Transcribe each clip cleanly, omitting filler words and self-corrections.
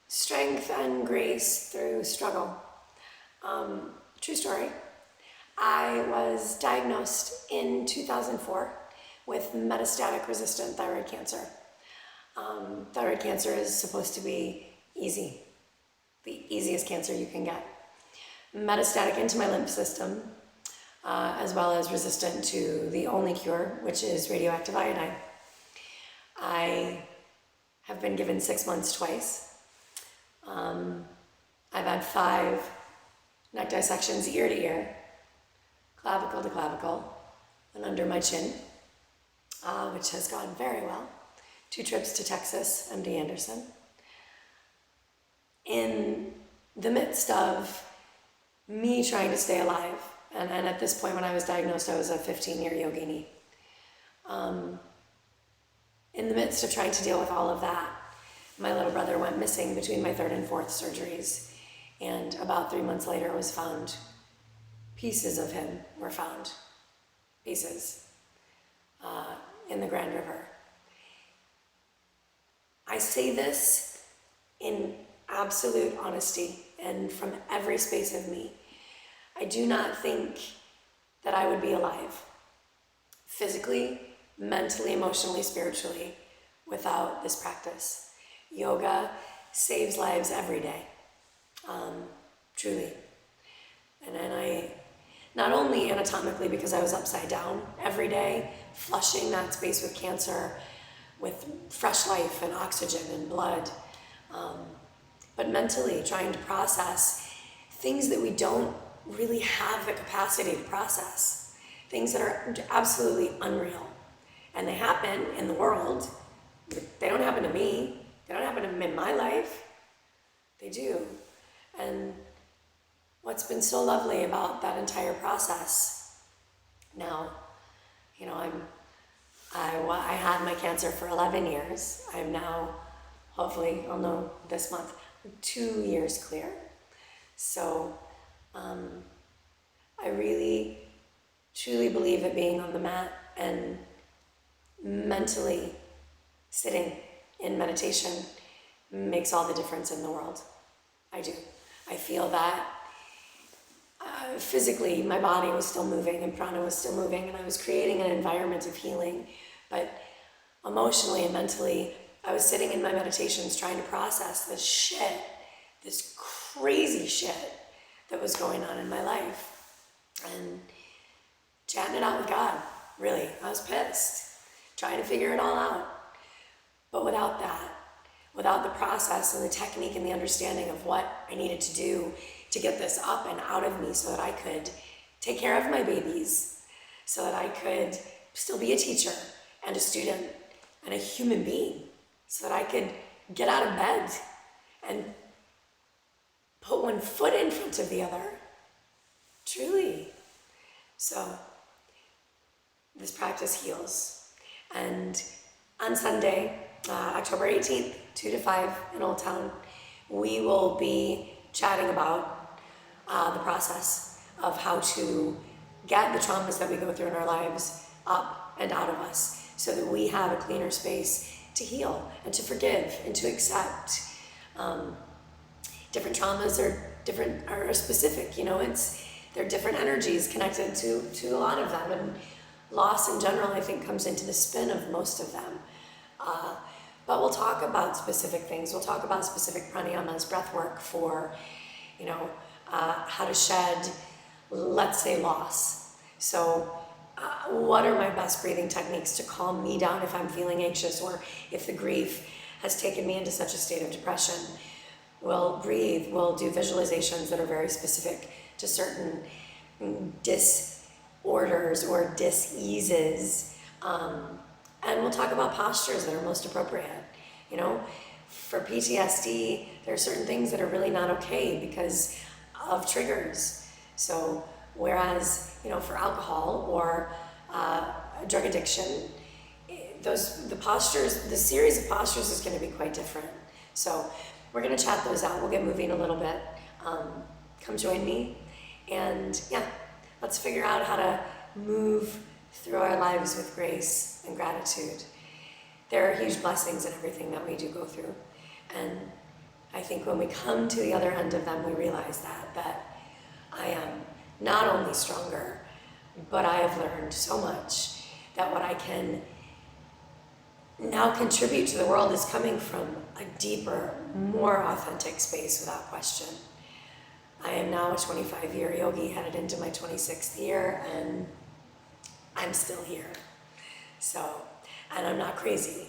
Strength and grace through struggle. True story. I was diagnosed in 2004 with metastatic resistant thyroid cancer. Thyroid cancer is supposed to be easy, the easiest cancer you can get. Metastatic into my lymph system, as well as resistant to the only cure, which is radioactive iodine. I have been given 6 months twice. I've had 5 neck dissections ear to ear, clavicle to clavicle, and under my chin, which has gone very well. 2 trips to Texas, MD Anderson. In the midst of me trying to stay alive, and at this point when I was diagnosed, I was a 15-year yogini. In the midst of trying to deal with all of that, my little brother went missing between my 3rd and 4th surgeries, and about 3 months later was found. Pieces of him were found, pieces, in the Grand River. I say this in absolute honesty and from every space of me. I do not think that I would be alive, physically, mentally, emotionally, spiritually, without this practice. Yoga saves lives every day, truly. And then I, not only anatomically because I was upside down every day, flushing that space with cancer, with fresh life and oxygen and blood, but mentally trying to process things that we don't really have the capacity to process, things that are absolutely unreal. And they happen in the world. They don't happen to me. They don't happen in my life. They do. And what's been so lovely about that entire process now, you know, I had my cancer for 11 years. I'm now, hopefully, I'll know this month, 2 years clear. So I really, truly believe that being on the mat and mentally sitting in meditation makes all the difference in the world. I do. I feel that physically my body was still moving and prana was still moving and I was creating an environment of healing, but emotionally and mentally I was sitting in my meditations trying to process this shit, this crazy shit that was going on in my life and chatting it out with God, really. I was pissed, trying to figure it all out. But without that, without the process and the technique and the understanding of what I needed to do to get this up and out of me so that I could take care of my babies, so that I could still be a teacher and a student and a human being, so that I could get out of bed and put one foot in front of the other. Truly. So this practice heals. And on Sunday, October 18th, 2 to 5 in Old Town, we will be chatting about the process of how to get the traumas that we go through in our lives up and out of us so that we have a cleaner space to heal and to forgive and to accept. Different traumas are specific, you know, they're different energies connected to a lot of them, and loss in general I think comes into the spin of most of them. But we'll talk about specific things. We'll talk about specific pranayamas, breath work for, you know, how to shed, let's say, loss. So what are my best breathing techniques to calm me down if I'm feeling anxious or if the grief has taken me into such a state of depression? We'll breathe, we'll do visualizations that are very specific to certain disorders or diseases. And we'll talk about postures that are most appropriate. You know, for PTSD, there are certain things that are really not okay because of triggers. So whereas, you know, for alcohol or drug addiction, the series of postures is going to be quite different. So we're going to chat those out. We'll get moving a little bit. Come join me. And yeah, let's figure out how to move through our lives with grace and gratitude. There are huge blessings in everything that we do go through. And I think when we come to the other end of them, we realize that I am not only stronger, but I have learned so much that what I can now contribute to the world is coming from a deeper, more authentic space without question. I am now a 25-year yogi headed into my 26th year, and I'm still here. So, and I'm not crazy.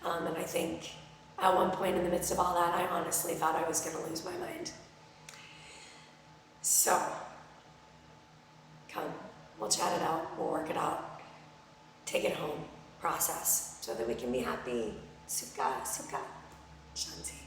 And I think at one point in the midst of all that, I honestly thought I was gonna lose my mind. So, come, we'll chat it out, we'll work it out, take it home, process, so that we can be happy. Sukha, Sukha, Shanti.